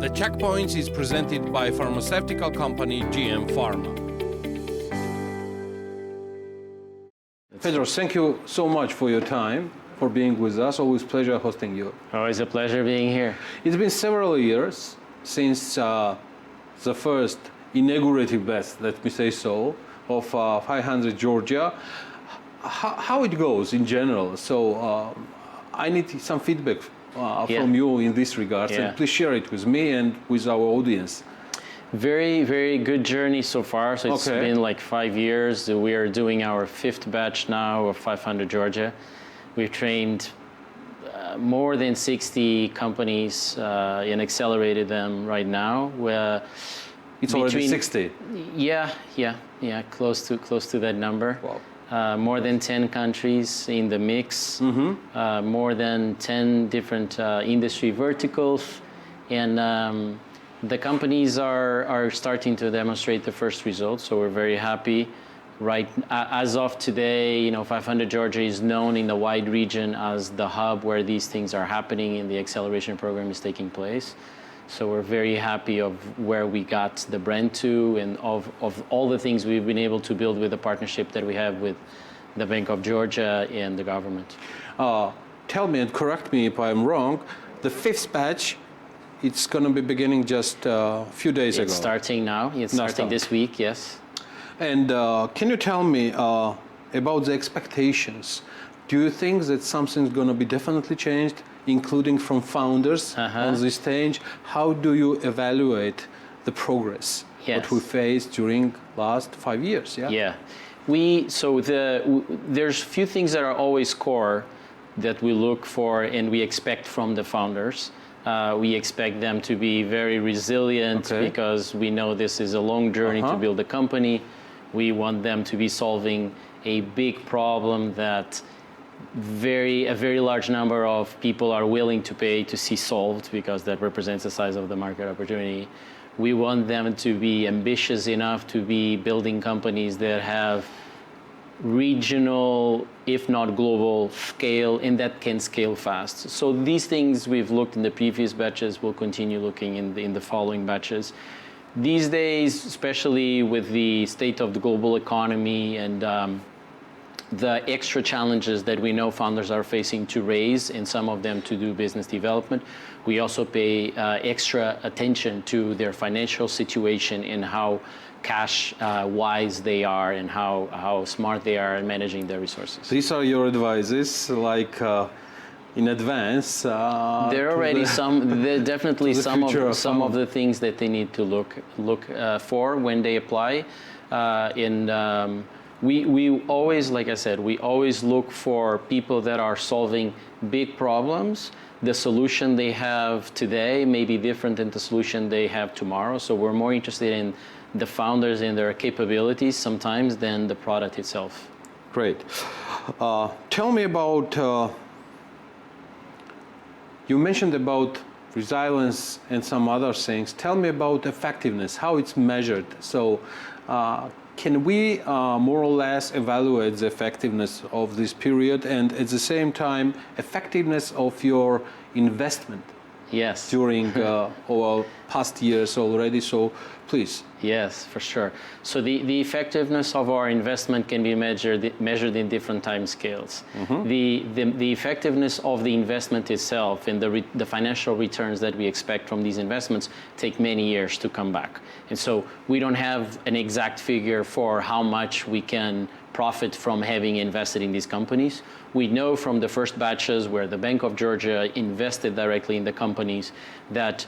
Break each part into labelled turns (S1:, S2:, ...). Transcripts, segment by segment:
S1: The Checkpoints is presented by pharmaceutical company GM Pharma. Pedro, thank you so much for your time, for being with us. Always pleasure hosting you.
S2: Always a pleasure being here.
S1: It's been several years since the first inaugurative batch, let me say so, of 500 Georgia. How it goes in general? So I need some feedback from you in this regard, and please share it with me and with our audience.
S2: Very, very good journey so far. So it's been like 5 years. We are doing our 5th batch now of 500 Georgia. We've trained more than 60 companies and accelerated them right now.
S1: It's already 60.
S2: Yeah, close to that number.
S1: Wow.
S2: More than 10 countries in the mix, more than 10 different industry verticals, and the companies are starting to demonstrate the first results, so we're very happy. Right, as of today, 500 Georgia is known in the wide region as the hub where these things are happening and the acceleration program is taking place. So we're very happy of where we got the brand to and of all the things we've been able to build with the partnership that we have with the Bank of Georgia and the government.
S1: Tell me and correct me if I'm wrong, the 5th batch, it's going to be beginning just a few days ago.
S2: It's starting now. It's starting this week, yes.
S1: And can you tell me about the expectations? Do you think that something's going to be definitely changed, including from founders on this stage? How do you evaluate the progress that we faced during last 5 years?
S2: There's few things that are always core that we look for and we expect from the founders. We expect them to be very resilient because we know this is a long journey to build a company. We want them to be solving a big problem that a very large number of people are willing to pay to see solved because that represents the size of the market opportunity. We want them to be ambitious enough to be building companies that have regional, if not global, scale, and that can scale fast. So these things we've looked in the previous batches, we'll continue looking in the following batches. These days, especially with the state of the global economy and the extra challenges that we know founders are facing to raise, and some of them to do business development, we also pay extra attention to their financial situation and how cash-wise they are and how smart they are in managing their resources.
S1: These are your advices, like in advance.
S2: There are already there definitely some of the things that they need to look for when they apply. We always, like I said, we always look for people that are solving big problems. The solution they have today may be different than the solution they have tomorrow. So we're more interested in the founders and their capabilities sometimes than the product itself.
S1: Great. Tell me about, you mentioned about resilience and some other things. Tell me about effectiveness, how it's measured. So can we more or less evaluate the effectiveness of this period and at the same time effectiveness of your investment during our past years already? So please.
S2: Yes, for sure. So the effectiveness of our investment can be measured in different time scales. The effectiveness of the investment itself and the financial returns that we expect from these investments take many years to come back. And so we don't have an exact figure for how much we can profit from having invested in these companies. We know from the first batches where the Bank of Georgia invested directly in the companies that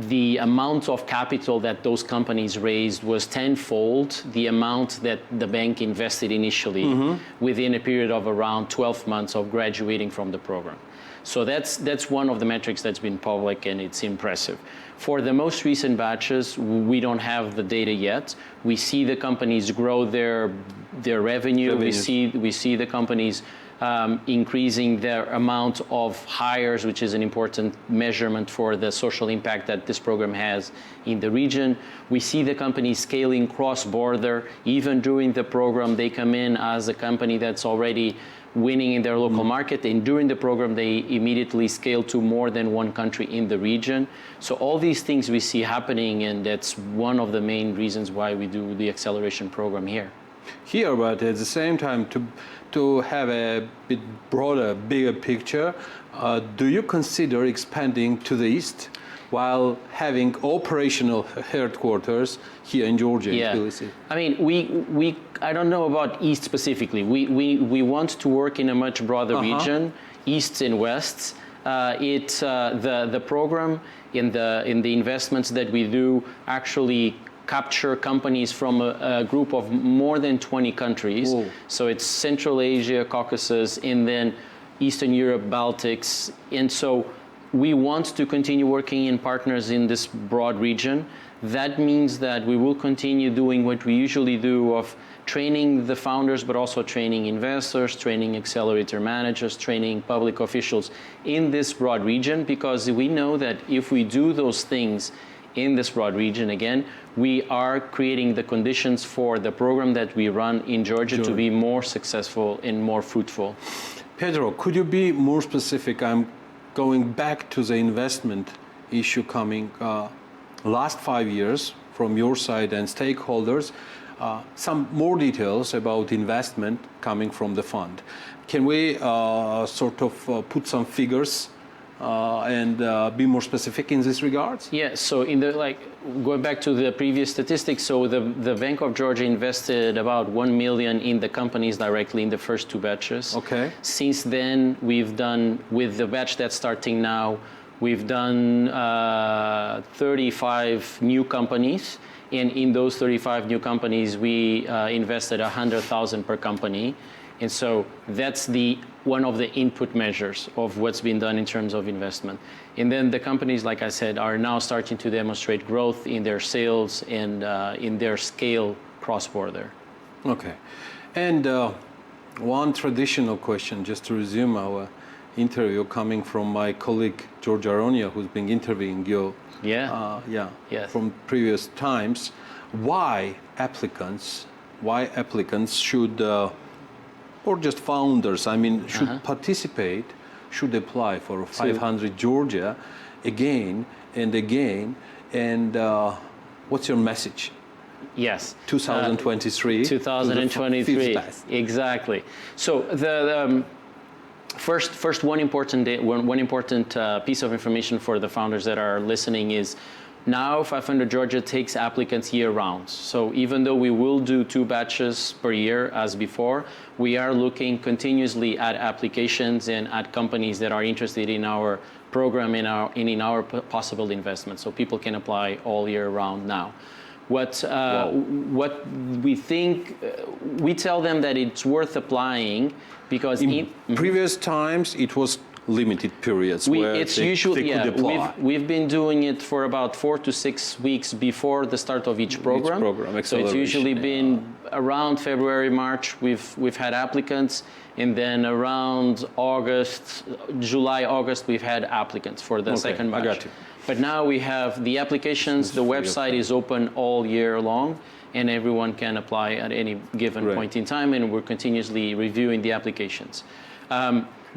S2: the amount of capital that those companies raised was tenfold the amount that the bank invested initially within a period of around 12 months of graduating from the program. So that's one of the metrics that's been public, and it's impressive. For the most recent batches, we don't have the data yet. We see the companies grow their revenue. We see the companies increasing their amount of hires, which is an important measurement for the social impact that this program has in the region. We see the companies scaling cross-border. Even during the program, they come in as a company that's already winning in their local market, and during the program they immediately scale to more than one country in the region. So all these things we see happening, and that's one of the main reasons why we do the acceleration program here.
S1: But at the same time, to have a bit broader, bigger picture, do you consider expanding to the east while having operational headquarters here in Georgia?
S2: Yeah, I mean, I don't know about east specifically. We want to work in a much broader region, east and west. The program in the investments that we do actually capture companies from a group of more than 20 countries. Whoa. So it's Central Asia, Caucasus, and then Eastern Europe, Baltics. And so we want to continue working in partners in this broad region. That means that we will continue doing what we usually do of training the founders, but also training investors, training accelerator managers, training public officials in this broad region, because we know that if we do those things in this broad region, again, we are creating the conditions for the program that we run in Georgia to be more successful and more fruitful.
S1: Pedro, could you be more specific? I'm going back to the investment issue coming last 5 years from your side and stakeholders. Some more details about investment coming from the fund. Can we put some figures and be more specific in this regard?
S2: Yeah, so going back to the previous statistics, so the Bank of Georgia invested about 1 million in the companies directly in the first 2 batches.
S1: Okay.
S2: Since then, we've done, with the batch that's starting now, we've done 35 new companies. And in those 35 new companies, we invested 100,000 per company. And so that's one of the input measures of what's been done in terms of investment. And then the companies, like I said, are now starting to demonstrate growth in their sales and in their scale cross-border. Okay.
S1: And one traditional question, just to resume our interview, coming from my colleague Giorgi, who's been interviewing you from previous times. Why applicants should or just founders, should participate, should apply for 500 Georgia again and again, and what's your message?
S2: Yes.
S1: 2023.
S2: 2023, exactly. So the first one important piece of information for the founders that are listening is, now 500 Georgia takes applicants year-round. So even though we will do 2 batches per year as before, we are looking continuously at applications and at companies that are interested in our program and in our possible investments. So people can apply all year round now. What we think, we tell them that it's worth applying because in
S1: previous times it was limited periods where they could apply.
S2: We've been doing it for about 4 to 6 weeks before the start of each program. So it's usually been around February, March, we've had applicants, and then around July, August, we've had applicants for the second batch. I got you. But now we have the applications, the website is open all year long, and everyone can apply at any given point in time, and we're continuously reviewing the applications.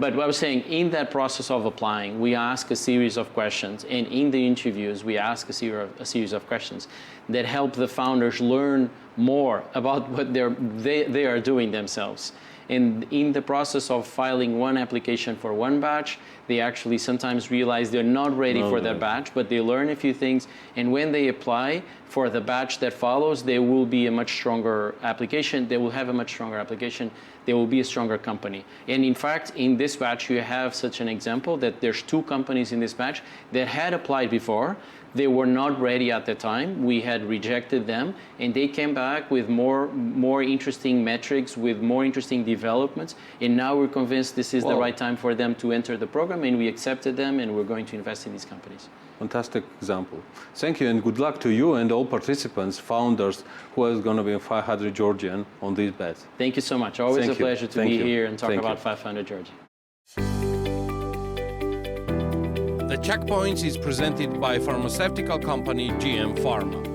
S2: But what I was saying, in that process of applying, we ask a series of questions, and in the interviews, we ask a series of questions that help the founders learn more about what they are doing themselves. And in the process of filing one application for one batch, they actually sometimes realize they're not ready for that batch, but they learn a few things. And when they apply for the batch that follows, there will be a much stronger application. They will have a much stronger application. They will be a stronger company. And in fact, in this batch, you have such an example that there's 2 companies in this batch that had applied before. They were not ready at the time. We had rejected them, and they came back with more interesting metrics, with more interesting developments. And now we're convinced this is the right time for them to enter the program, and we accepted them, and we're going to invest in these companies.
S1: Fantastic example. Thank you, and good luck to you and all participants, founders, who is going to be 500 Georgian on these bets.
S2: Thank you so much. Always a pleasure to be here and talk about 500 Georgia.
S1: The Checkpoints is presented by pharmaceutical company GM Pharma.